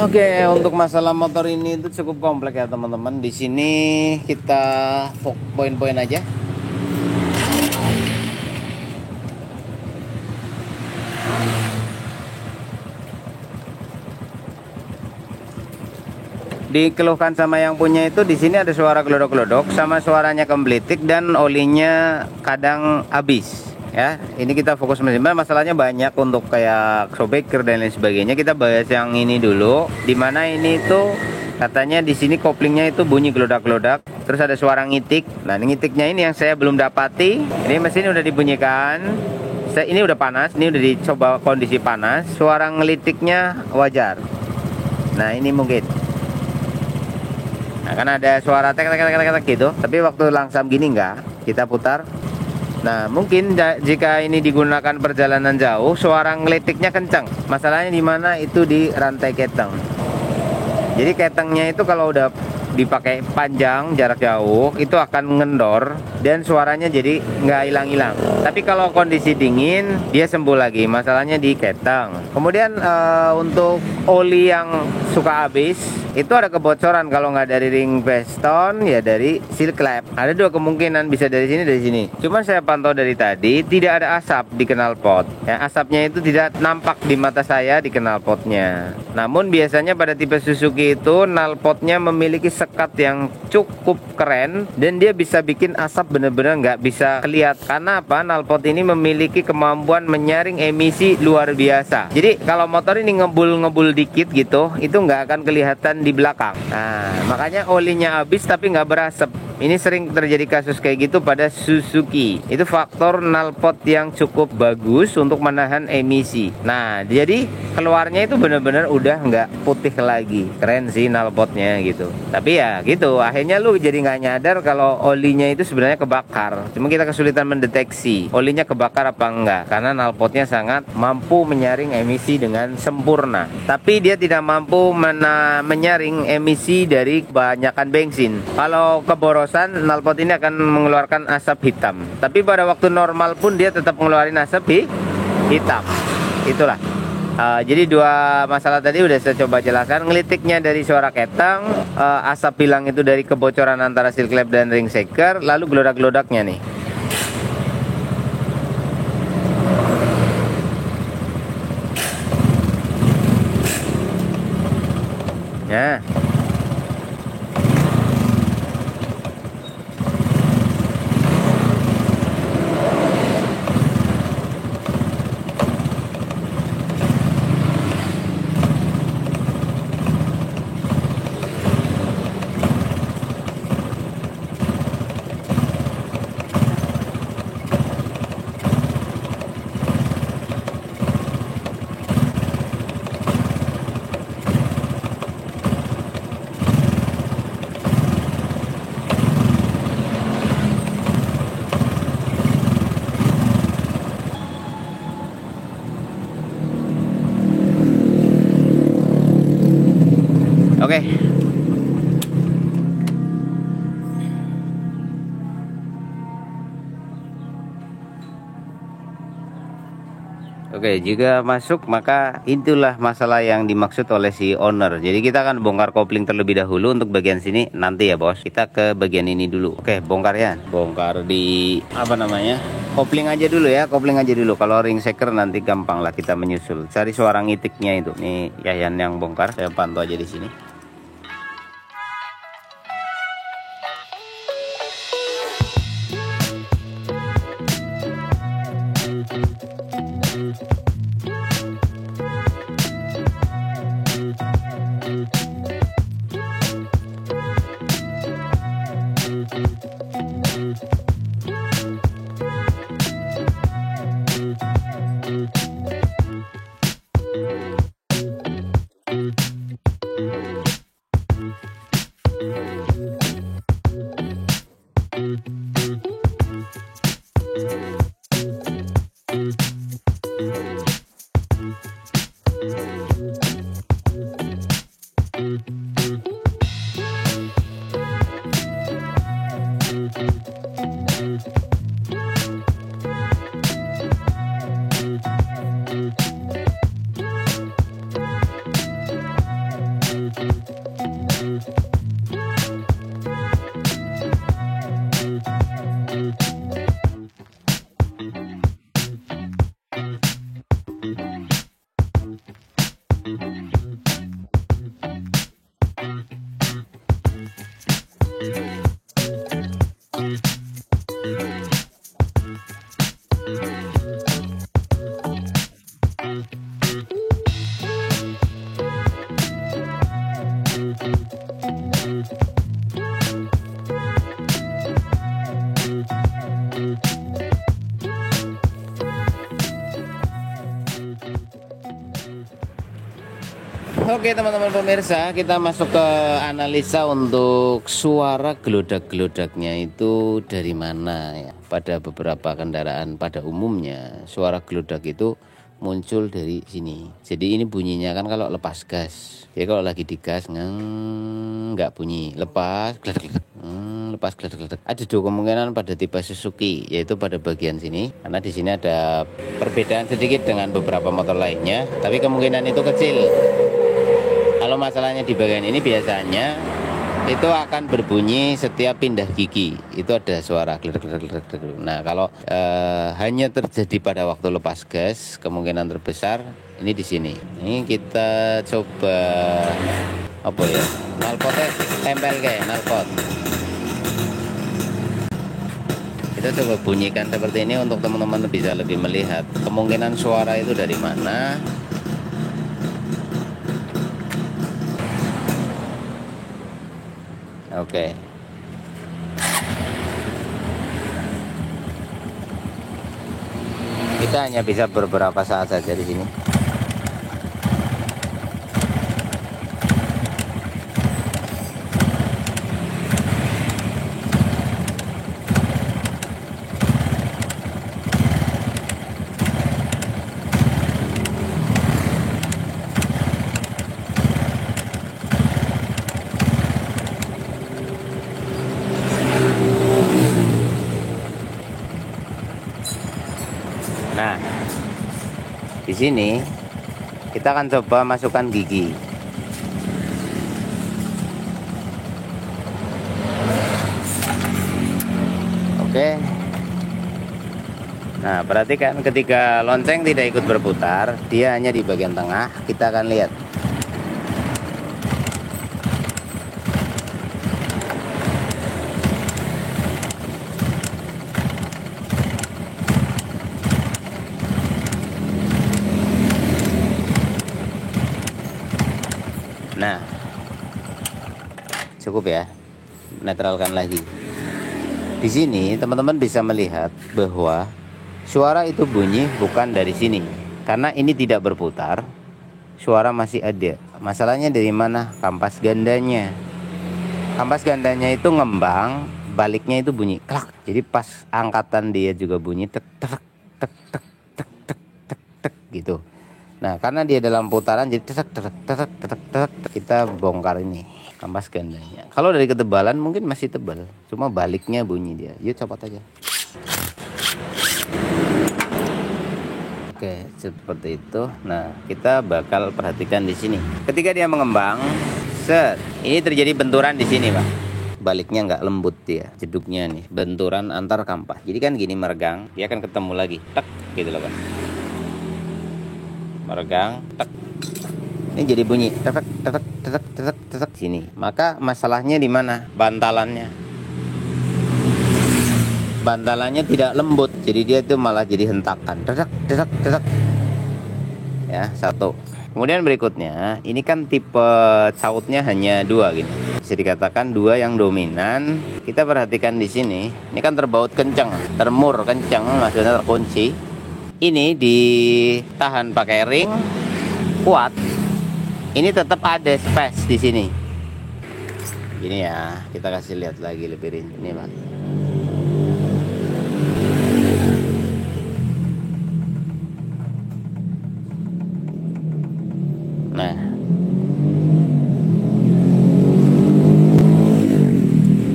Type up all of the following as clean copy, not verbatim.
Oke, untuk masalah motor ini itu cukup kompleks ya teman-teman. Di sini kita poin-poin aja. Dikeluhkan sama yang punya itu, di sini ada suara gelodok-gelodok sama suaranya kembelitik dan olinya kadang habis. Ya, ini kita fokus masalahnya banyak untuk kayak showbreaker dan lain sebagainya. Kita bahas yang ini dulu, dimana ini tuh katanya di sini koplingnya itu bunyi gelodak-gelodak, terus ada suara ngitik. Nah, ngitiknya ini yang saya belum dapati. Ini mesin udah dibunyikan, ini udah panas, ini udah dicoba kondisi panas, suara ngelitiknya wajar. Nah, ini mungkin. Nah, kan ada suara tek tek tek tek gitu, tapi waktu langsam gini enggak. Kita putar. Nah, mungkin jika ini digunakan perjalanan jauh, suara ngelitiknya kencang. Masalahnya di mana? Itu di rantai keteng. Jadi ketengnya itu kalau udah dipakai panjang jarak jauh itu akan ngendor dan suaranya jadi nggak hilang-hilang. Tapi kalau kondisi dingin dia sembuh lagi. Masalahnya di keteng. Kemudian untuk oli yang suka habis itu ada kebocoran, kalau nggak dari ring piston ya dari seal clamp. Ada dua kemungkinan, bisa dari sini. Cuman saya pantau dari tadi tidak ada asap di knalpot. Ya, asapnya itu tidak nampak di mata saya di knalpotnya. Namun biasanya pada tipe Suzuki itu knalpotnya memiliki sekat yang cukup keren dan dia bisa bikin asap bener-bener nggak bisa kelihatan. Karena apa? Knalpot ini memiliki kemampuan menyaring emisi luar biasa. Jadi kalau motor ini ngebul-ngebul dikit gitu, itu nggak akan kelihatan di belakang. Nah, makanya olinya habis tapi nggak berasap. Ini sering terjadi kasus kayak gitu pada Suzuki. Itu faktor knalpot yang cukup bagus untuk menahan emisi. Nah, jadi keluarnya itu bener-bener udah nggak putih lagi. Keren sih knalpotnya gitu. Tapi ya gitu, akhirnya lu jadi nggak nyadar kalau olinya itu sebenarnya kebakar. Cuma kita kesulitan mendeteksi olinya kebakar apa enggak, karena knalpotnya sangat mampu menyaring emisi dengan sempurna. Tapi dia tidak mampu menyaring emisi dari kebanyakan bensin. Kalau keborosan, knalpot ini akan mengeluarkan asap hitam. Tapi pada waktu normal pun dia tetap mengeluarkan asap hitam. Itulah. Jadi dua masalah tadi udah saya coba jelaskan. Ngelitiknya dari suara ketang, asap hilang itu dari kebocoran antara seal clamp dan ring shaker, lalu gelodak-gelodaknya nih. Ya. Oke. Oke, jika masuk maka itulah masalah yang dimaksud oleh si owner. Jadi kita akan bongkar kopling terlebih dahulu untuk bagian sini nanti ya bos. Kita ke bagian ini dulu. Oke, bongkar ya. Bongkar di apa namanya? Kopling aja dulu ya, kopling aja dulu. Kalau ring shaker nanti gampang lah kita menyusul. Cari suara ngitiknya itu. Nih Yayan yang bongkar, saya pantau aja di sini. Oke teman-teman pemirsa, kita masuk ke analisa untuk suara gelodak-gelodaknya itu dari mana ya. Pada beberapa kendaraan pada umumnya suara gelodak itu muncul dari sini. Jadi ini bunyinya kan kalau lepas gas. Jadi kalau lagi digas nggak bunyi, lepas gledek-gledek. Lepas gledek-gledek. Ada dua kemungkinan pada tipe Suzuki, yaitu pada bagian sini, karena di sini ada perbedaan sedikit dengan beberapa motor lainnya, tapi kemungkinan itu kecil. Kalau masalahnya di bagian ini biasanya itu akan berbunyi setiap pindah gigi, itu ada suara gledek-gledek. Nah kalau hanya terjadi pada waktu lepas gas, kemungkinan terbesar ini di sini. Ini kita coba apa ya, knalpotnya tempel kayak knalpot. Kita coba bunyikan seperti ini untuk teman-teman bisa lebih melihat kemungkinan suara itu dari mana. Oke. Kita hanya bisa beberapa saat saja di sini. Nah, di sini kita akan coba masukkan gigi. Oke. Nah, perhatikan ketika lonceng tidak ikut berputar, dia hanya di bagian tengah. Kita akan lihat. Nah, cukup ya, netralkan lagi. Di sini teman-teman bisa melihat bahwa suara itu bunyi bukan dari sini, karena ini tidak berputar. Suara masih ada. Masalahnya dari mana? Kampas gandanya. Kampas gandanya itu ngembang, baliknya itu bunyi klak. Jadi pas angkatan dia juga bunyi tek tek tek tek tek tek tek tek gitu. Nah, karena dia dalam putaran jadi tetek tetek tetek tetek tetek. Kita bongkar ini kampas gandanya. Kalau dari ketebalan mungkin masih tebal, cuma baliknya bunyi dia. Yuk copot aja. Oke, seperti itu. Nah, kita bakal perhatikan di sini. Ketika dia mengembang, set, ini terjadi benturan di sini, Pak. Baliknya nggak lembut dia, jeduknya nih, benturan antar kampas. Jadi kan gini meregang, dia akan ketemu lagi, tek, gitu loh, Pak. Meregang, tek. Ini jadi bunyi tetek tetek tetek tetek tetek sini. Maka masalahnya di mana? Bantalannya. Bantalannya tidak lembut, jadi dia itu malah jadi hentakan. Tetek tetek tetek. Ya, satu. Kemudian berikutnya, ini kan tipe sautnya hanya dua gini. Bisa dikatakan dua yang dominan. Kita perhatikan di sini. Ini kan terbaut kencang, termur kencang, maksudnya terkunci. Ini ditahan pakai ring kuat. Ini tetap ada space di sini. Ini ya, kita kasih lihat lagi lebih rinci ini, Pak. Nah,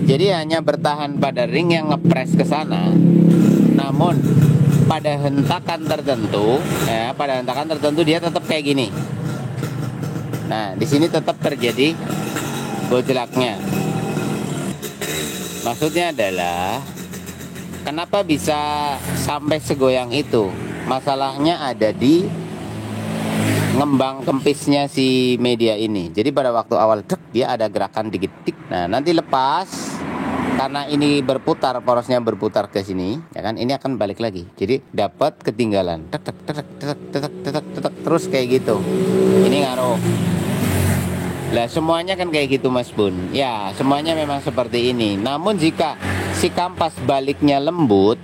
jadi hanya bertahan pada ring yang ngepres ke sana. Namun pada hentakan tertentu, ya, pada hentakan tertentu dia tetap kayak gini. Nah, di sini tetap terjadi gojlaknya. Maksudnya adalah kenapa bisa sampai segoyang itu? Masalahnya ada di ngembang kempisnya si media ini. Jadi pada waktu awal dia ada gerakan dikit tik. Nah, nanti lepas. Karena ini berputar, porosnya berputar ke sini, ya kan? Ini akan balik lagi. Jadi dapat ketinggalan. Tek tek tek tek tek tek tek terus kayak gitu. Ini ngaruh. Lah semuanya kan kayak gitu, Mas Bun. Ya, semuanya memang seperti ini. Namun jika si kampas baliknya lembut,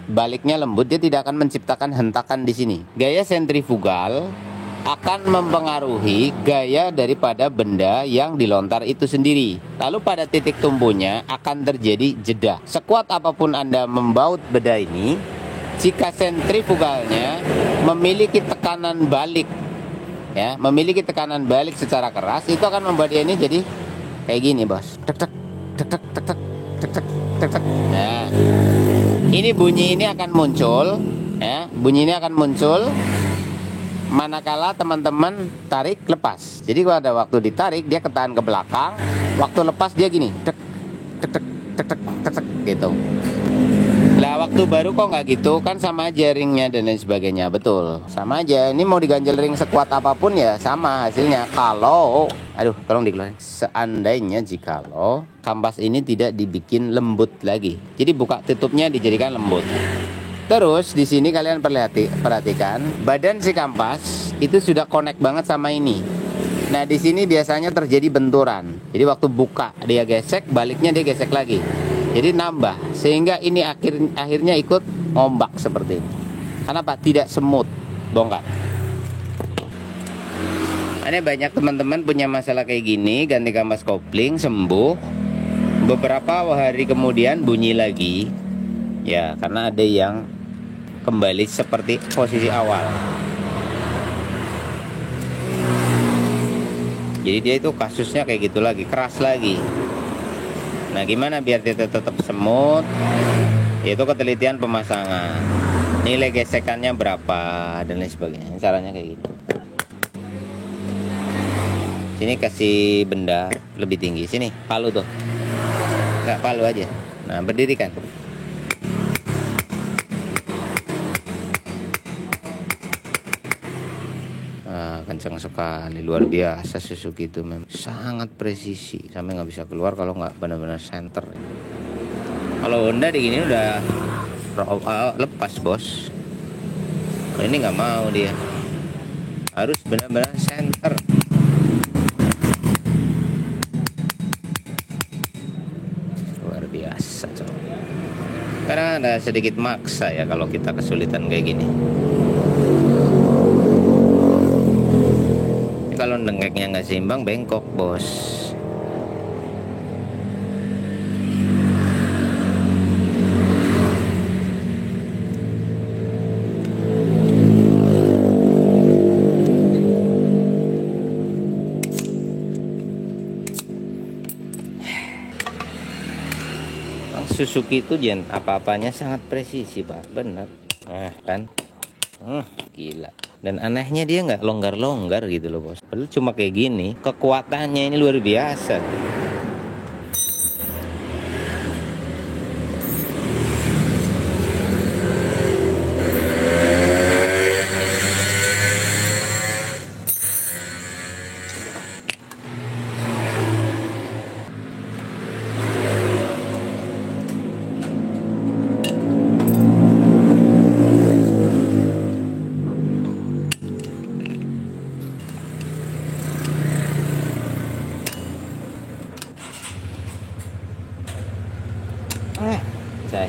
dia tidak akan menciptakan hentakan di sini. Gaya sentrifugal akan mempengaruhi gaya daripada benda yang dilontar itu sendiri. Lalu pada titik tumbuhnya akan terjadi jeda. Sekuat apapun Anda membaut benda ini, jika sentrifugalnya memiliki tekanan balik, ya, memiliki tekanan balik secara keras, itu akan membuat dia ini jadi kayak gini, bos. Tek tek tek tek tek tek tek tek tek tek. Nah, ini bunyi ini akan muncul, ya, bunyi ini akan muncul manakala teman-teman tarik lepas. Jadi kalau ada waktu ditarik dia ketahan ke belakang, waktu lepas dia gini, tek tek tek tek tek tek, tek gitu. Lah waktu baru kok nggak gitu, kan sama aja ringnya dan lain sebagainya. Betul, sama aja. Ini mau diganjel ring sekuat apapun ya sama hasilnya. Kalau, aduh, tolong dikeluarin. Seandainya jikalau kampas ini tidak dibikin lembut lagi, jadi buka tutupnya dijadikan lembut. Terus di sini kalian perhatikan badan si kampas itu sudah connect banget sama ini. Nah di sini biasanya terjadi benturan. Jadi waktu buka dia gesek, baliknya dia gesek lagi. Jadi nambah sehingga ini akhirnya ikut ngombak seperti ini. Karena Pak tidak semut bongkar. Ini banyak teman-teman punya masalah kayak gini, ganti kampas kopling sembuh. Beberapa hari kemudian bunyi lagi. Ya karena ada yang kembali seperti posisi awal. Jadi dia itu kasusnya kayak gitu lagi, keras lagi. Nah gimana biar dia tetap semut? Yaitu ketelitian pemasangan, nilai gesekannya berapa dan lain sebagainya. Caranya kayak gitu. Sini kasih benda lebih tinggi. Sini palu tuh, nggak palu aja. Nah berdirikan. Kencang sekali, luar biasa Suzuki itu memang sangat presisi sampai nggak bisa keluar kalau nggak benar-benar center. Kalau Honda digini udah lepas bos. Kalau ini nggak mau, dia harus benar-benar center. Luar biasa coba. Kadang ada sedikit maksa ya kalau kita kesulitan kayak gini. Kalau dengkeknya nggak seimbang bengkok bos. Suzuki itu Jen apa-apanya sangat presisi Pak, benar. Nah kan, gila. Dan anehnya dia nggak longgar-longgar gitu loh bos. Padahal cuma kayak gini, kekuatannya ini luar biasa. Say.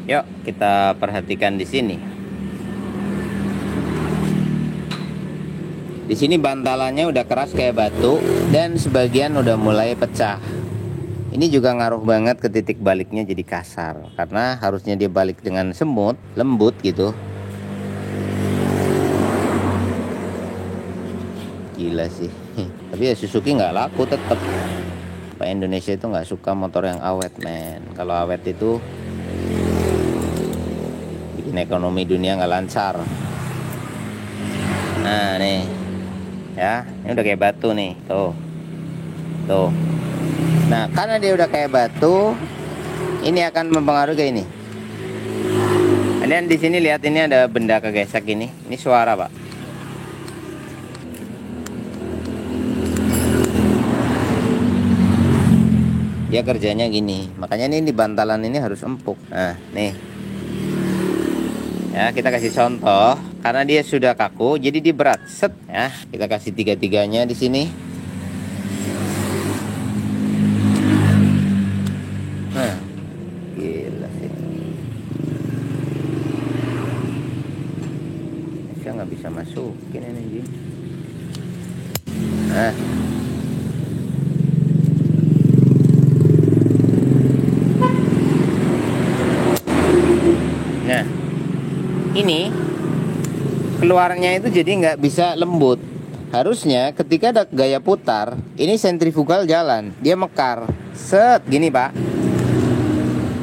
Yuk kita perhatikan di sini. Di sini bantalannya udah keras kayak batu dan sebagian udah mulai pecah. Ini juga ngaruh banget ke titik baliknya jadi kasar karena harusnya dia balik dengan semut, lembut gitu. Gila sih. Tapi ya Suzuki nggak laku tetap. Pak Indonesia itu nggak suka motor yang awet men. Kalau awet itu bikin ekonomi dunia nggak lancar. Nah nih ya, ini udah kayak batu nih, tuh. Nah karena dia udah kayak batu, ini akan mempengaruhi kayak ini. Kalian di sini lihat ini ada benda kegesek ini suara Pak. Dia kerjanya gini, makanya ini bantalan ini harus empuk. Nah nih ya, kita kasih contoh karena dia sudah kaku jadi dia berat. Set ya, kita kasih tiga-tiganya di sini. Nah Nah. Nah, ini keluarnya itu jadi nggak bisa lembut. Harusnya ketika ada gaya putar, ini sentrifugal jalan, dia mekar, set gini pak,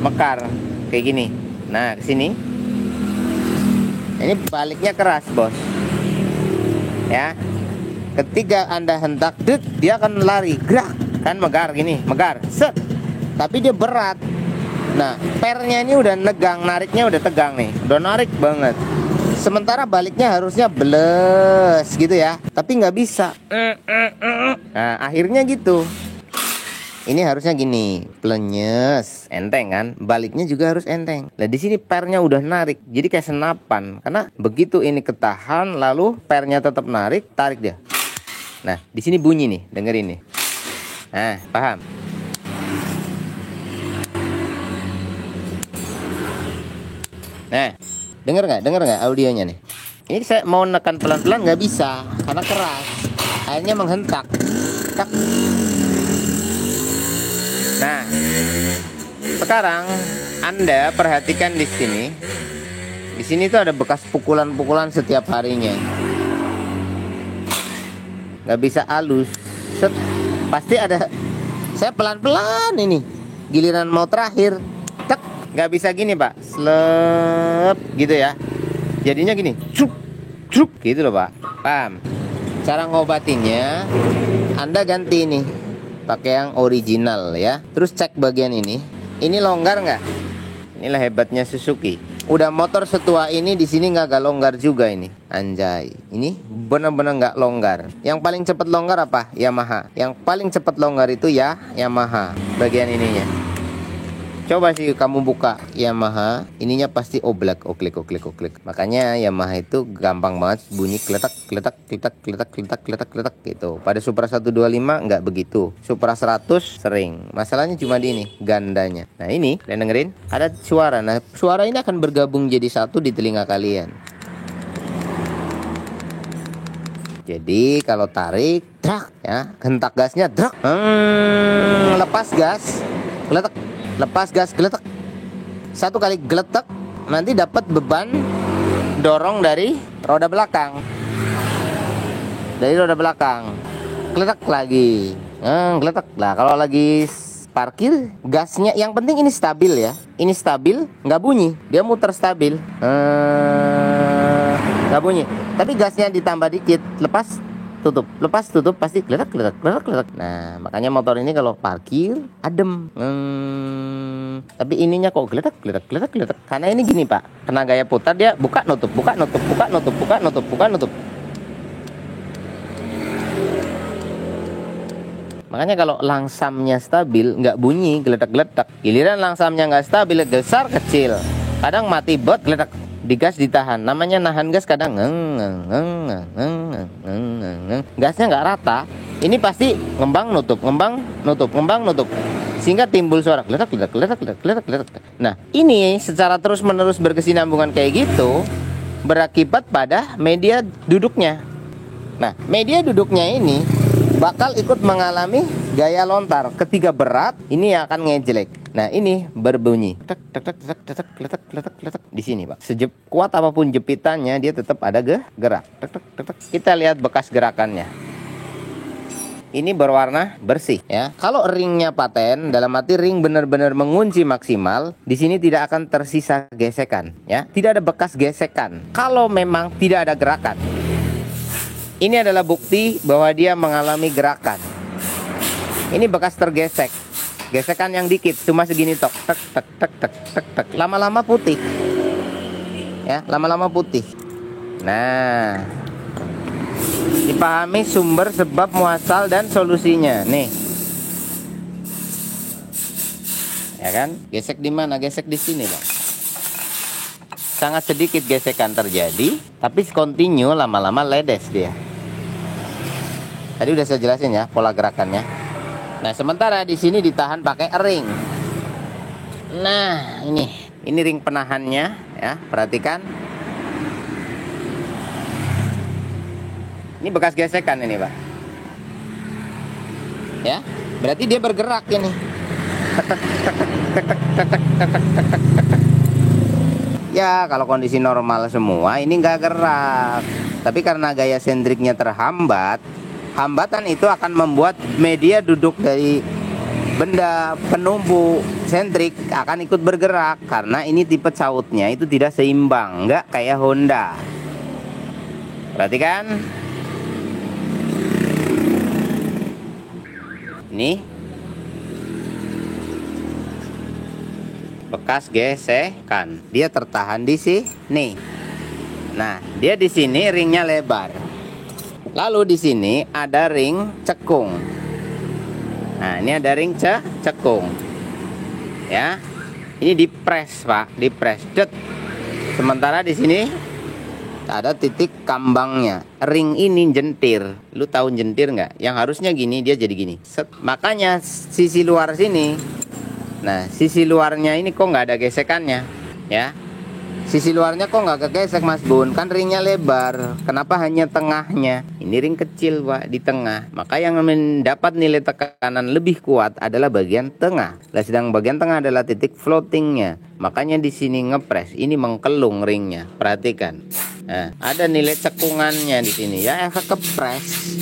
mekar kayak gini. Nah kesini, ini baliknya keras bos, ya. Ketika anda hentak, dia akan lari, gerak, kan megar gini, megar, set. Tapi dia berat. Nah pernya ini udah negang, nariknya udah tegang nih, udah narik banget. Sementara baliknya harusnya bles gitu ya, tapi nggak bisa. Nah akhirnya gitu. Ini harusnya gini, plenyes, enteng kan? Baliknya juga harus enteng. Nah di sini pernya udah narik, jadi kayak senapan. Karena begitu ini ketahan, lalu pernya tetap narik, tarik dia. Nah di sini bunyi nih, dengerin nih. Nah paham? Nah. Dengar nggak audionya nih? Ini saya mau nekan pelan-pelan nggak bisa karena keras. Akhirnya menghentak. Tak. Nah, sekarang Anda perhatikan di sini. Di sini tuh ada bekas pukulan-pukulan setiap harinya. Nggak bisa halus. Set. Pasti ada. Saya pelan-pelan ini. Giliran mau terakhir. Nggak bisa gini pak, slep gitu ya. Jadinya gini, cuk cuk gitu loh pak. Paham? Cara ngobatinnya, Anda ganti ini pakai yang original ya. Terus cek bagian ini longgar nggak? Inilah hebatnya Suzuki. Udah motor setua ini di sini nggak longgar juga ini. Anjay, ini benar-benar nggak longgar. Yang paling cepat longgar apa? Yamaha. Yang paling cepat longgar itu ya Yamaha. Bagian ininya. Coba sih kamu buka Yamaha, ininya pasti oblak, oklik. Makanya Yamaha itu gampang banget bunyi kletak gitu. Pada Supra 125 nggak begitu. Supra 100 sering. Masalahnya cuma di ini, gandanya. Nah ini, kalian dengerin, ada suara. Nah suara ini akan bergabung jadi satu di telinga kalian. Jadi kalau tarik, drak ya, hentak gasnya, drak. Lepas gas, kletak. Lepas gas, geletak. Satu kali geletak, nanti dapat beban dorong dari roda belakang. Dari roda belakang. Geletak lagi. Geletak. Lah kalau lagi parkir, gasnya yang penting ini stabil ya. Ini stabil, nggak bunyi. Dia muter stabil. Nggak bunyi. Tapi gasnya ditambah dikit, lepas tutup, lepas tutup pasti geletak. Nah makanya motor ini kalau parkir adem. Tapi ininya kok geletak. Karena ini gini pak, kena gaya putar dia buka nutup. Makanya kalau langsamnya stabil nggak bunyi geletak. Giliran langsamnya nggak stabil, besar kecil, kadang mati bot geletak. Digas ditahan, namanya nahan gas kadang gasnya nggak rata. Ini pasti ngembang nutup, sehingga timbul suara geletak. Nah ini secara terus menerus berkesinambungan kayak gitu berakibat pada media duduknya. Nah media duduknya ini bakal ikut mengalami gaya lontar. Ketika berat ini akan ngejelek. Nah ini berbunyi kletak di sini pak. Kuat apapun jepitannya dia tetap ada gerak. Kita lihat bekas gerakannya. Ini berwarna bersih ya. Kalau ringnya paten, dalam arti ring benar-benar mengunci maksimal, di sini tidak akan tersisa gesekan ya. Tidak ada bekas gesekan. Kalau memang tidak ada gerakan, ini adalah bukti bahwa dia mengalami gerakan. Ini bekas tergesek. Gesekan yang dikit, cuma segini tok, tek. Lama-lama putih. Ya, lama-lama putih. Nah, dipahami sumber, sebab, muasal dan solusinya. Nih. Ya kan? Gesek di mana? Gesek di sini, Bang. Sangat sedikit gesekan terjadi, tapi continue lama-lama ledes dia. Tadi udah saya jelasin ya pola gerakannya. Nah, sementara di sini ditahan pakai ring. Nah, ini ring penahannya ya, perhatikan. Ini bekas gesekan ini, Pak. Ya, berarti dia bergerak ini. Ya, kalau kondisi normal semua ini nggak gerak. Tapi karena gaya sentriknya terhambat, hambatan itu akan membuat media duduk dari benda penumpu sentrik akan ikut bergerak karena ini tipe cautnya itu tidak seimbang, nggak kayak Honda. Perhatikan. Ini bekas gesekan, dia tertahan di sini. Nah, dia di sini ringnya lebar. Lalu di sini ada ring cekung. Nah, ini ada ring cekung. Ya. Ini dipres, Pak, dipres. Cet. Sementara di sini ada titik kambangnya. Ring ini jentir. Lu tahu jentir nggak? Yang harusnya gini, dia jadi gini. Set. Makanya sisi luar sini. Nah, sisi luarnya ini kok nggak ada gesekannya, ya? Sisi luarnya kok nggak kegesek, Mas Bun? Kan ringnya lebar. Kenapa hanya tengahnya? Ini ring kecil, Pak, di tengah. Maka yang mendapat nilai tekanan lebih kuat adalah bagian tengah. Nah, sedang bagian tengah adalah titik floatingnya. Makanya di sini ngepres. Ini mengkelung ringnya. Perhatikan. Nah, ada nilai cekungannya di sini. Ya, efek kepres.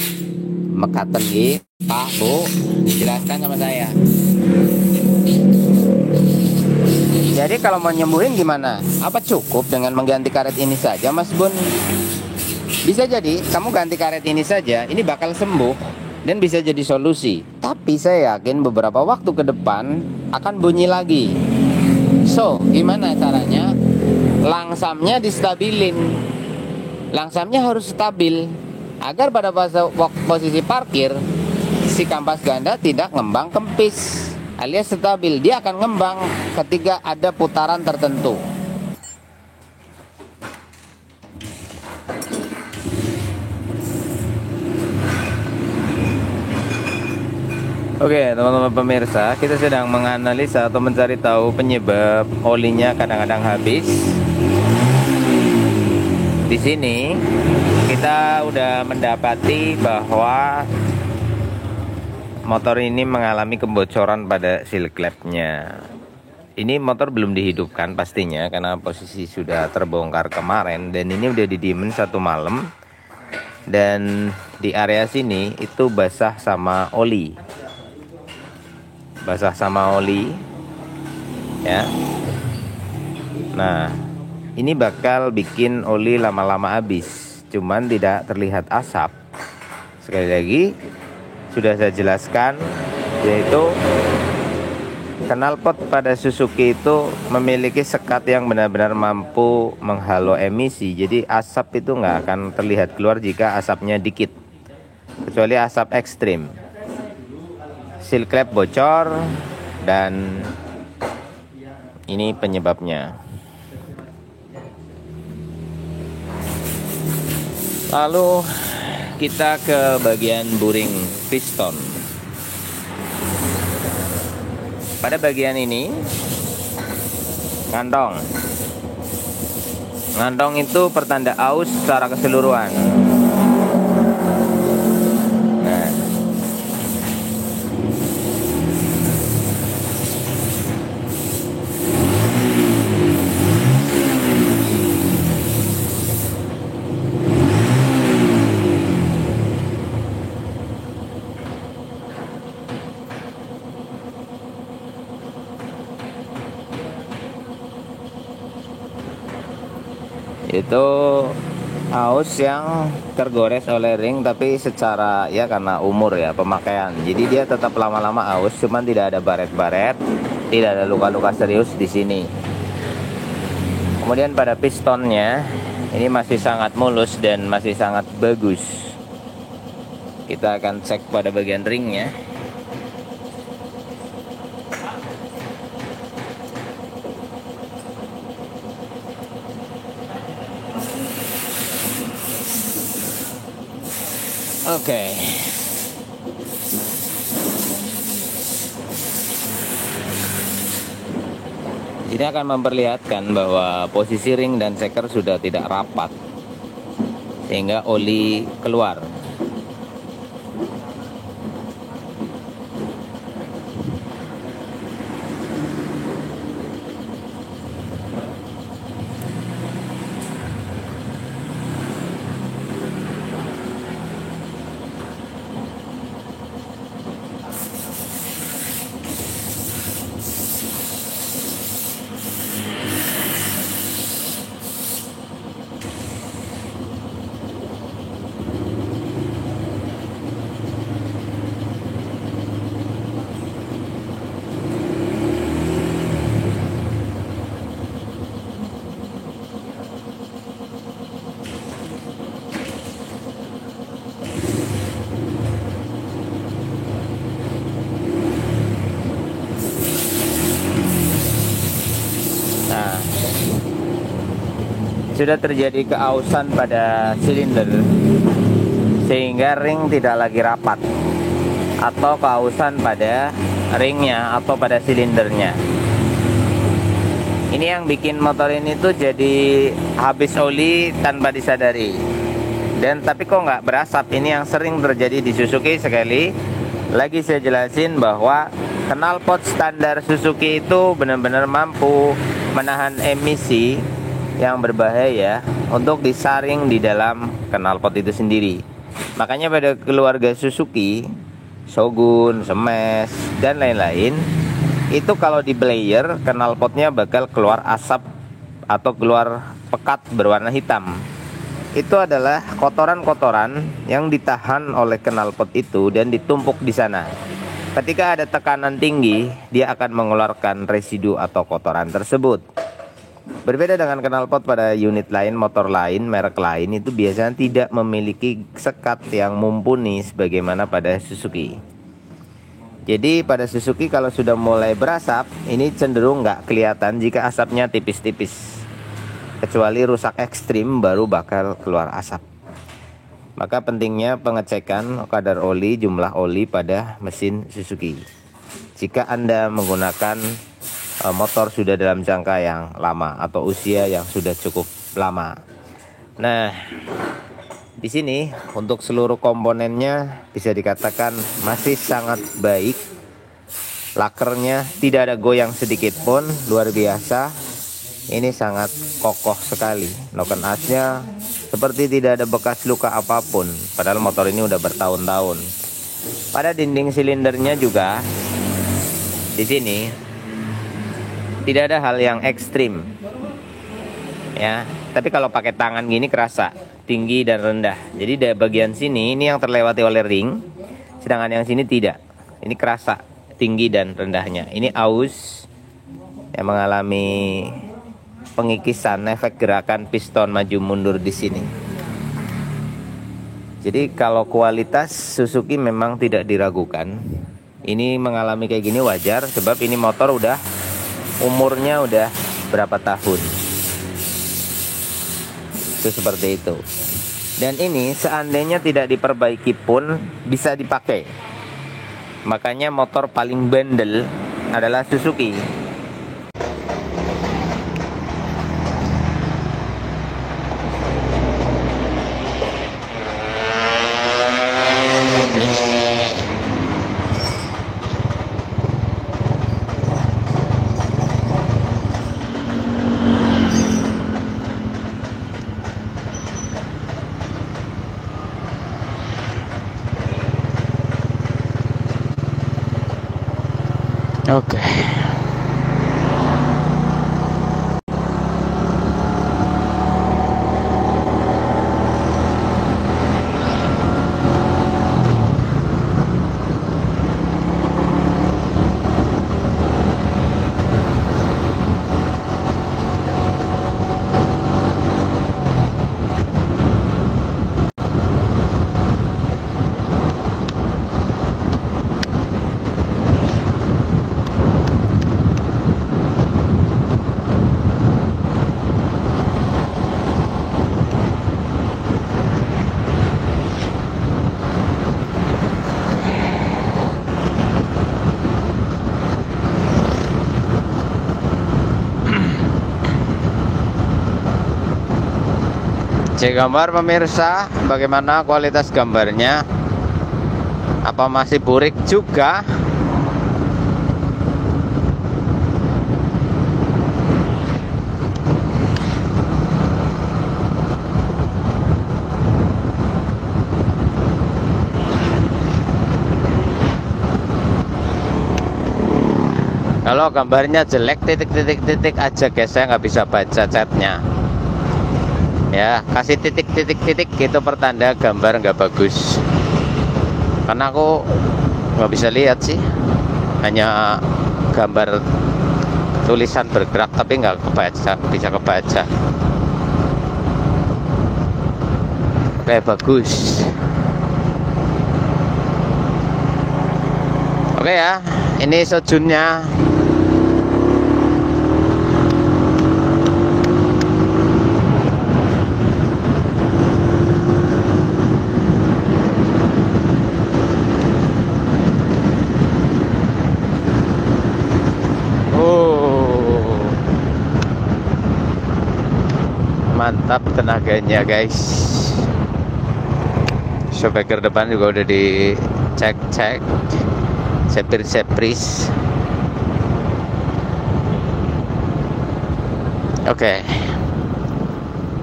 Mekaten gitu, Pak, Bu. Dijelaskan sama saya. Jadi kalau mau nyembuhin gimana? Apa cukup dengan mengganti karet ini saja, Mas Bun? Bisa jadi kamu ganti karet ini saja, ini bakal sembuh dan bisa jadi solusi. Tapi saya yakin beberapa waktu ke depan akan bunyi lagi. So, gimana caranya? Langsamnya distabilin. Langsamnya harus stabil agar pada posisi parkir si kampas ganda tidak ngembang kempis, alias stabil. Dia akan ngembang ketika ada putaran tertentu. Oke, teman-teman pemirsa, kita sedang menganalisa atau mencari tahu penyebab olinya kadang-kadang habis. Di sini kita udah mendapati bahwa motor ini mengalami kebocoran pada seal clamp-nya. Ini motor belum dihidupkan pastinya karena posisi sudah terbongkar kemarin, dan ini udah didiemin 1 malam. Dan di area sini itu basah sama oli. Basah sama oli. Ya. Nah, ini bakal bikin oli lama-lama habis. Cuman tidak terlihat asap. Sekali lagi sudah saya jelaskan, yaitu knalpot pada Suzuki itu memiliki sekat yang benar-benar mampu menghalau emisi. Jadi asap itu nggak akan terlihat keluar jika asapnya dikit, kecuali asap ekstrim. Seal clamp bocor dan ini penyebabnya. Lalu kita ke bagian buring piston. Pada bagian ini ngantong. Ngantong itu pertanda aus secara keseluruhan. Nah, itu aus yang tergores oleh ring, tapi secara ya karena umur ya pemakaian, jadi dia tetap lama-lama aus, cuman tidak ada baret-baret, tidak ada luka-luka serius di sini. Kemudian pada pistonnya ini masih sangat mulus dan masih sangat bagus. Kita akan cek pada bagian ringnya. Oke. Ini akan memperlihatkan bahwa posisi ring dan seker sudah tidak rapat, sehingga oli keluar. sudah terjadi keausan pada silinder sehingga ring tidak lagi rapat, atau keausan pada ringnya atau pada silindernya. Ini yang bikin motor ini tuh jadi habis oli tanpa disadari. Dan tapi kok nggak berasap, ini yang sering terjadi di Suzuki. Sekali lagi saya jelasin bahwa knalpot standar Suzuki itu benar-benar mampu menahan emisi yang berbahaya untuk disaring di dalam knalpot itu sendiri. Makanya pada keluarga Suzuki, Shogun, Smash, dan lain-lain, itu kalau di player knalpotnya bakal keluar asap atau keluar pekat berwarna hitam. Itu adalah kotoran-kotoran yang ditahan oleh knalpot itu dan ditumpuk di sana. Ketika ada tekanan tinggi, dia akan mengeluarkan residu atau kotoran tersebut. Berbeda dengan knalpot pada unit lain, motor lain, merek lain, itu biasanya tidak memiliki sekat yang mumpuni sebagaimana pada Suzuki. Jadi pada Suzuki kalau sudah mulai berasap, ini cenderung nggak kelihatan jika asapnya tipis-tipis. Kecuali rusak ekstrim baru bakal keluar asap. Maka pentingnya pengecekan kadar oli, jumlah oli pada mesin Suzuki. Jika Anda menggunakan motor sudah dalam jangka yang lama atau usia yang sudah cukup lama. Nah, di sini untuk seluruh komponennya bisa dikatakan masih sangat baik. Lakernya tidak ada goyang sedikit pun, luar biasa. Ini sangat kokoh sekali. Noken asnya seperti tidak ada bekas luka apapun, padahal motor ini udah bertahun-tahun. Pada dinding silindernya juga di sini tidak ada hal yang ekstrim. Ya, tapi kalau pakai tangan gini kerasa tinggi dan rendah. Jadi dari bagian sini ini yang terlewati oleh ring, sedangkan yang sini tidak. Ini kerasa tinggi dan rendahnya. Ini aus yang mengalami pengikisan efek gerakan piston maju mundur di sini. Jadi kalau kualitas Suzuki memang tidak diragukan. Ini mengalami kayak gini wajar, sebab ini motor udah umurnya udah berapa tahun. Itu seperti itu. Dan ini seandainya tidak diperbaiki pun bisa dipakai. Makanya motor paling bandel adalah Suzuki. Oke. Cek gambar pemirsa, bagaimana kualitas gambarnya? Apa masih burik juga? Kalau gambarnya jelek titik-titik aja guys, saya nggak bisa baca chatnya. Ya, kasih titik-titik gitu pertanda gambar nggak bagus. Karena aku nggak bisa lihat sih, hanya gambar tulisan bergerak tapi nggak bisa kebaca. Oke, bagus. Oke ya, ini sojunnya. tenaganya guys. Shockbreaker depan juga udah dicek-cek, sepris. Oke.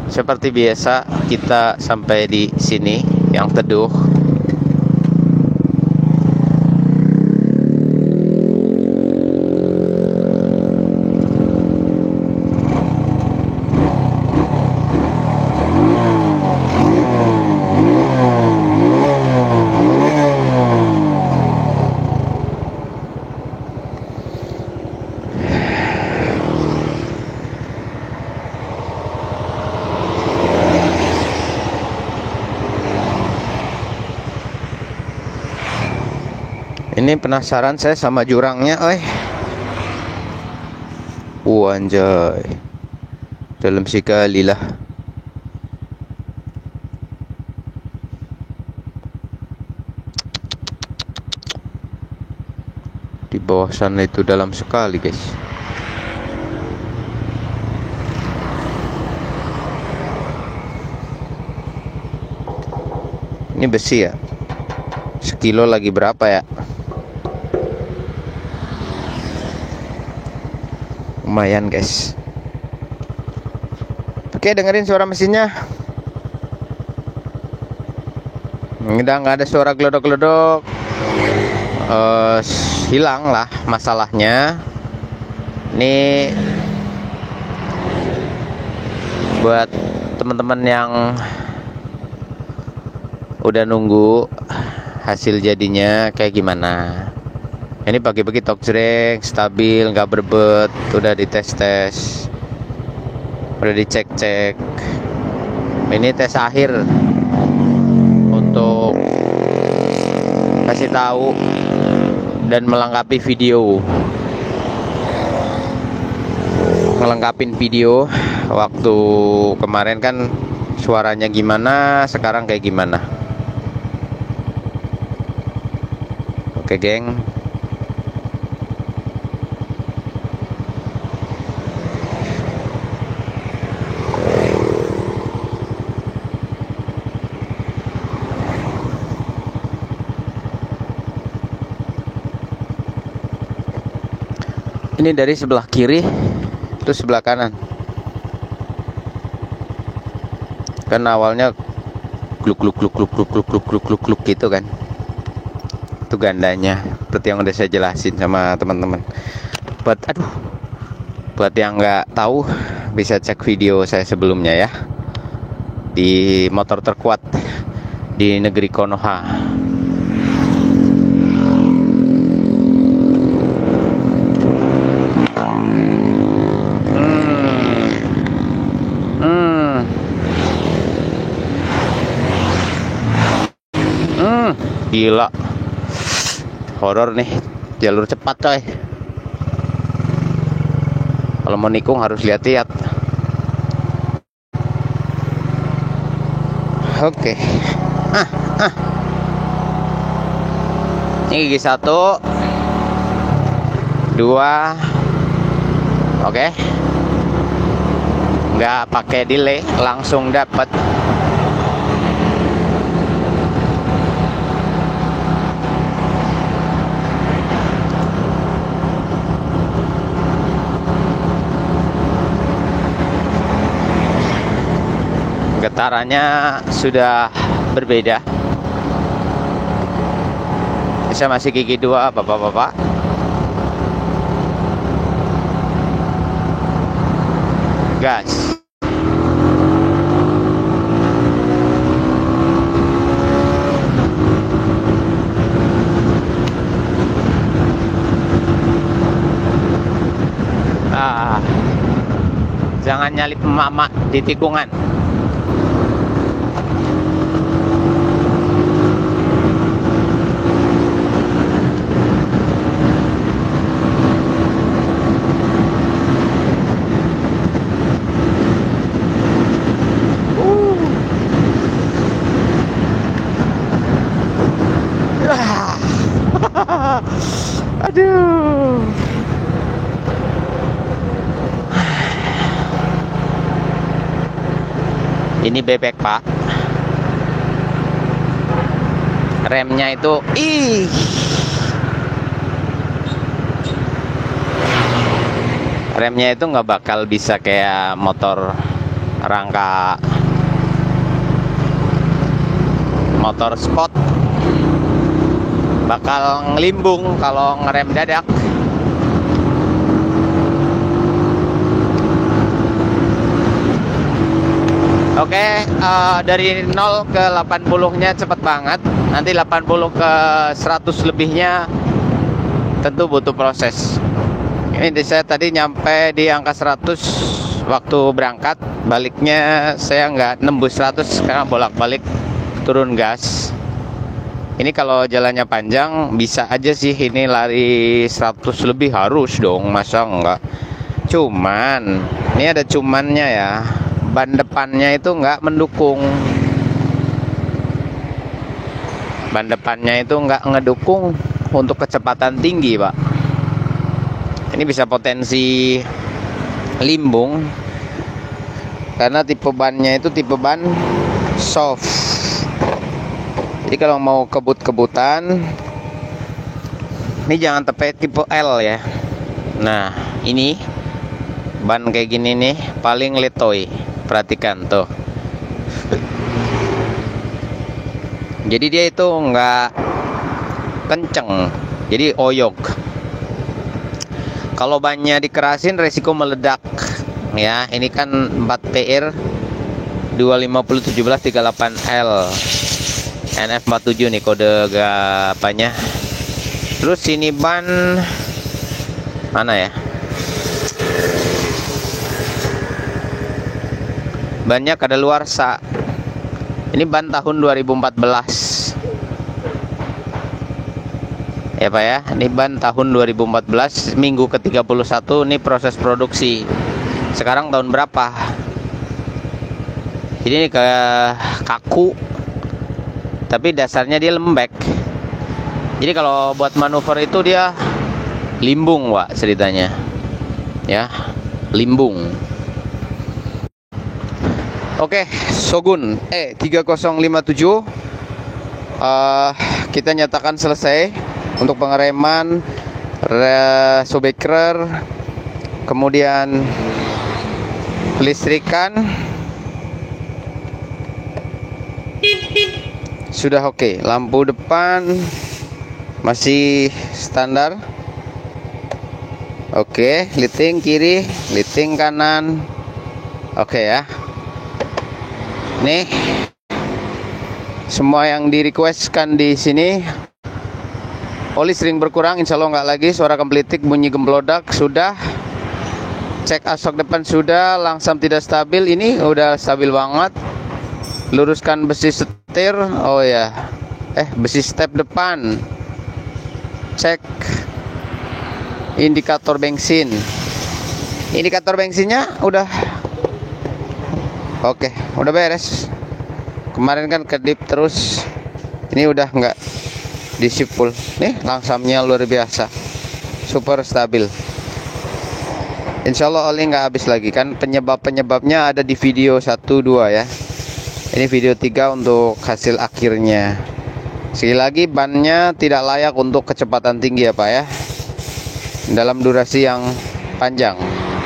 Seperti biasa kita sampai di sini yang teduh. Ini penasaran saya sama jurangnya, anjay, dalam sekali lah. Di bawah sana itu dalam sekali guys. Ini besi ya, sekilo lagi berapa ya? Lumayan guys. Oke, dengerin suara mesinnya. Udah nggak ada suara glodok-glodok. Hilang lah masalahnya. Ini buat teman-teman yang udah nunggu hasil jadinya kayak gimana. Ini pagi-pagi toksreng, stabil, nggak berbet, udah dites-tes, udah dicek-cek. Ini tes akhir untuk kasih tahu dan melengkapi video. Ngelengkapin video waktu kemarin kan suaranya gimana, sekarang kayak gimana. Oke geng. Ini dari sebelah kiri, terus sebelah kanan. Kan awalnya gluk gitu kan. Itu gandanya, seperti yang udah saya jelasin sama teman-teman. Buat yang nggak tahu bisa cek video saya sebelumnya ya, di motor terkuat di negeri Konoha. Gila, horor nih, jalur cepat coy. Kalau mau nikung harus lihat-lihat. Oke. Ini gigi 1 2. Oke. Nggak pakai delay, langsung dapat. Getarannya sudah berbeda. Bisa masih gigi 2 bapak-bapak. Gas. Jangan nyalip mama di tikungan. Aduh. Ini bebek, Pak. Remnya itu remnya itu nggak bakal bisa kayak motor rangka motor sport, bakal ngelimbung kalau ngerem dadak. Oke, dari 0 ke 80-nya cepet banget. Nanti 80 ke 100 lebihnya tentu butuh proses. Ini saya tadi nyampe di angka 100 waktu berangkat. Baliknya saya nggak nembus 100 karena bolak-balik turun gas. Ini kalau jalannya panjang bisa aja sih ini lari 100 lebih, harus dong, masa enggak. Cuman ini ada cumannya ya, ban depannya itu nggak mendukung. Ban depannya itu nggak ngedukung untuk kecepatan tinggi, Pak. Ini bisa potensi limbung karena tipe bannya itu tipe ban soft. Jadi kalau mau kebut-kebutan, ini jangan tipe L ya. Nah, ini ban kayak gini nih paling letoy. Perhatikan tuh. Jadi dia itu nggak kenceng, jadi oyok. Kalau bannya dikerasin resiko meledak. Ya, ini kan 4PR 2501738L NF47 nih kode apanya. Terus ini ban mana ya? Bannya kadaluarsa. Ini ban tahun 2014. Ya Pak ya, ini ban tahun 2014, minggu ke-31 ini proses produksi. Sekarang tahun berapa? Jadi ini kaku, tapi dasarnya dia lembek. Jadi kalau buat manuver itu dia limbung, Pak, ceritanya. Ya, limbung. Oke, Shogun E3057 kita nyatakan selesai untuk pengereman, sobekrer, kemudian listrikan sudah oke. Lampu depan masih standar. Oke, lighting kiri, lighting kanan. Oke ya. Nih semua yang di requestkan di sini. Oli sering berkurang, insya Allah nggak lagi. Suara kempelitik, bunyi gemplodak sudah. Cek asok depan sudah. Langsam tidak stabil, ini udah stabil banget. Luruskan besi setir. Oh ya, besi step depan. Cek indikator bensin. Indikator bensinnya udah oke, udah beres. Kemarin kan kedip terus, ini udah nggak disipul. Nih langsamnya luar biasa, super stabil. Insya Allah oli nggak habis lagi kan. Penyebabnya ada di video 1-2 ya. Ini video 3 untuk hasil akhirnya. Sekali lagi, bannya tidak layak untuk kecepatan tinggi ya Pak ya, dalam durasi yang panjang.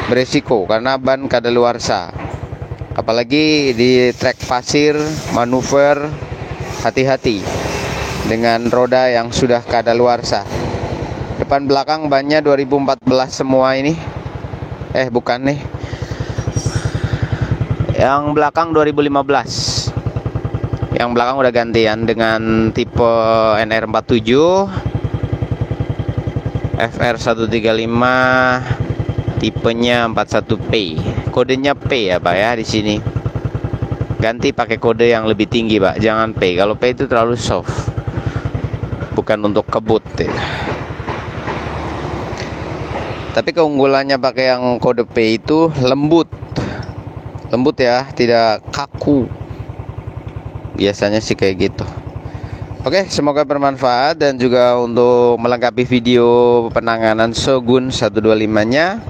Beresiko karena ban kadaluarsa. Apalagi di trek pasir, manuver, hati-hati dengan roda yang sudah kadaluarsa. Depan belakang bannya 2014 semua ini. Bukan nih. Yang belakang 2015. Yang belakang udah gantian dengan tipe NR47, FR135, tipenya 41P. Kodenya P ya Pak ya di sini. Ganti pakai kode yang lebih tinggi Pak, jangan P. Kalau P itu terlalu soft. Bukan untuk kebut ya. Tapi keunggulannya pakai yang kode P itu lembut. Lembut ya, tidak kaku. Biasanya sih kayak gitu. Oke, semoga bermanfaat. Dan juga untuk melengkapi video penanganan Shogun 125-nya,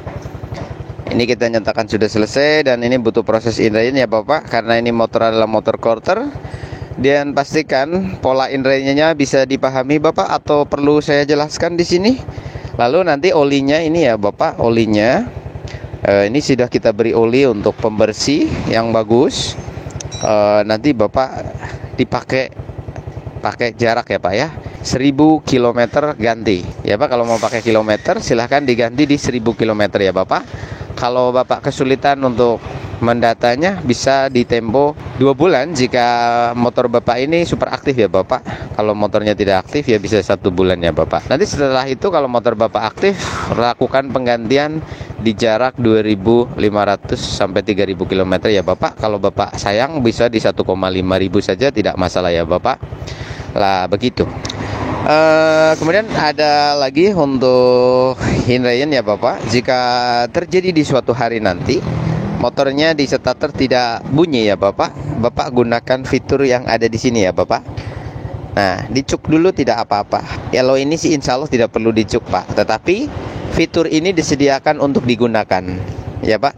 Ini kita nyatakan sudah selesai, dan ini butuh proses inline ya Bapak, karena ini motor adalah motor quarter. Dan pastikan pola inline-nya bisa dipahami Bapak, atau perlu saya jelaskan di sini. Lalu nanti olinya ini ya Bapak, olinya ini sudah kita beri oli untuk pembersih yang bagus. Nanti Bapak pakai jarak ya Pak ya, 1000 km ganti ya Pak. Kalau mau pakai kilometer silahkan diganti di 1000 km ya Bapak. Kalau Bapak kesulitan untuk mendatanya, bisa ditempo 2 bulan jika motor Bapak ini super aktif ya Bapak. Kalau motornya tidak aktif ya bisa 1 bulan ya Bapak. Nanti setelah itu kalau motor Bapak aktif, lakukan penggantian di jarak 2.500 sampai 3.000 km ya Bapak. Kalau Bapak sayang bisa di 1,5 ribu saja, tidak masalah ya Bapak. Lah begitu. Kemudian ada lagi untuk inline ya Bapak. Jika terjadi di suatu hari nanti motornya di starter tidak bunyi ya Bapak, Bapak gunakan fitur yang ada di sini ya Bapak. Nah, dicuk dulu tidak apa-apa. Kalau ini sih insya Allah tidak perlu dicuk Pak, tetapi fitur ini disediakan untuk digunakan ya Pak.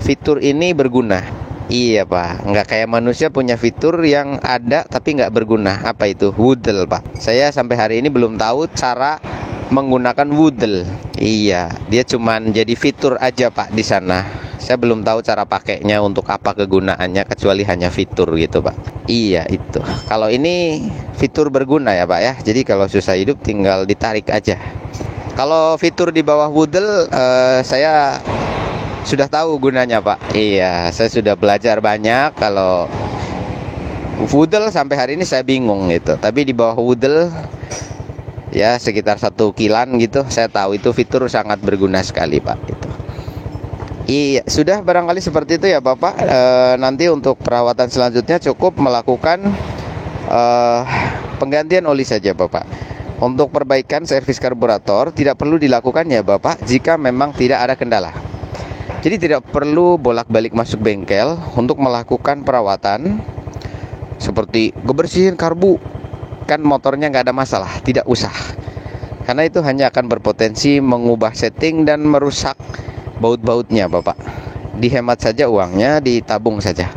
Fitur ini berguna. Iya Pak, nggak kayak manusia punya fitur yang ada tapi nggak berguna. Apa itu? Wudel Pak. Saya sampai hari ini belum tahu cara menggunakan wudel. Iya, dia cuman jadi fitur aja Pak di sana. Saya belum tahu cara pakainya, untuk apa kegunaannya, kecuali hanya fitur gitu Pak. Iya itu. Kalau ini fitur berguna ya Pak ya. Jadi kalau susah hidup tinggal ditarik aja. Kalau fitur di bawah wudel saya sudah tahu gunanya Pak. Iya, saya sudah belajar banyak. Kalau wudel sampai hari ini saya bingung gitu. Tapi di bawah wudel ya sekitar 1 kilan gitu, saya tahu itu fitur sangat berguna sekali Pak gitu. Iya, sudah barangkali seperti itu ya Bapak. Nanti untuk perawatan selanjutnya cukup melakukan penggantian oli saja Bapak. Untuk perbaikan servis karburator tidak perlu dilakukan ya Bapak jika memang tidak ada kendala. Jadi tidak perlu bolak-balik masuk bengkel untuk melakukan perawatan seperti ngebersihin karbu. Kan motornya nggak ada masalah, tidak usah. Karena itu hanya akan berpotensi mengubah setting dan merusak baut-bautnya Bapak. Dihemat saja uangnya, ditabung saja.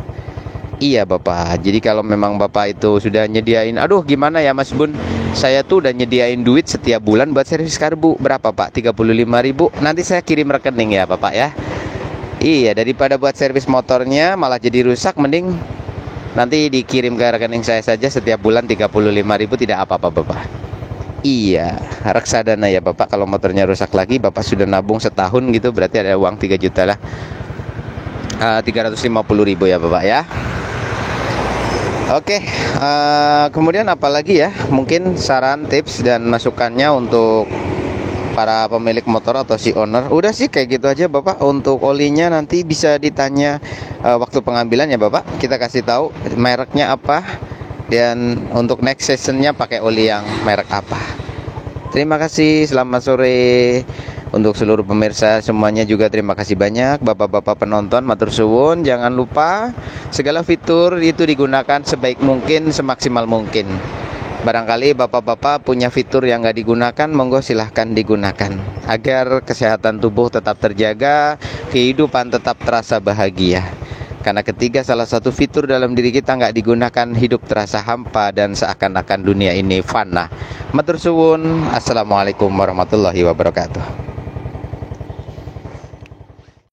Iya Bapak, jadi kalau memang Bapak itu sudah nyediain, aduh gimana ya Mas Bun, saya tuh udah nyediain duit setiap bulan buat servis karbu. Berapa Pak? 35.000. Nanti saya kirim rekening ya Bapak ya. Iya, daripada buat servis motornya malah jadi rusak, mending nanti dikirim ke rekening saya saja setiap bulan 35.000, tidak apa-apa Bapak. Iya, reksadana ya Bapak. Kalau motornya rusak lagi, Bapak sudah nabung setahun gitu, berarti ada uang 3 juta lah. 350.000 ya Bapak ya. Oke, kemudian apa lagi ya? Mungkin saran, tips, dan masukannya untuk para pemilik motor atau si owner. Udah sih kayak gitu aja Bapak. Untuk olinya nanti bisa ditanya waktu pengambilan ya Bapak. Kita kasih tahu mereknya apa, dan untuk next seasonnya pakai oli yang merek apa. Terima kasih, selamat sore. Untuk seluruh pemirsa semuanya juga terima kasih banyak. Bapak-bapak penonton, matur suwun. Jangan lupa segala fitur itu digunakan sebaik mungkin, semaksimal mungkin. Barangkali bapak-bapak punya fitur yang nggak digunakan, monggo silahkan digunakan agar kesehatan tubuh tetap terjaga, kehidupan tetap terasa bahagia. Karena ketika salah satu fitur dalam diri kita nggak digunakan, hidup terasa hampa dan seakan-akan dunia ini fana. Matur suwun. Assalamualaikum warahmatullahi wabarakatuh.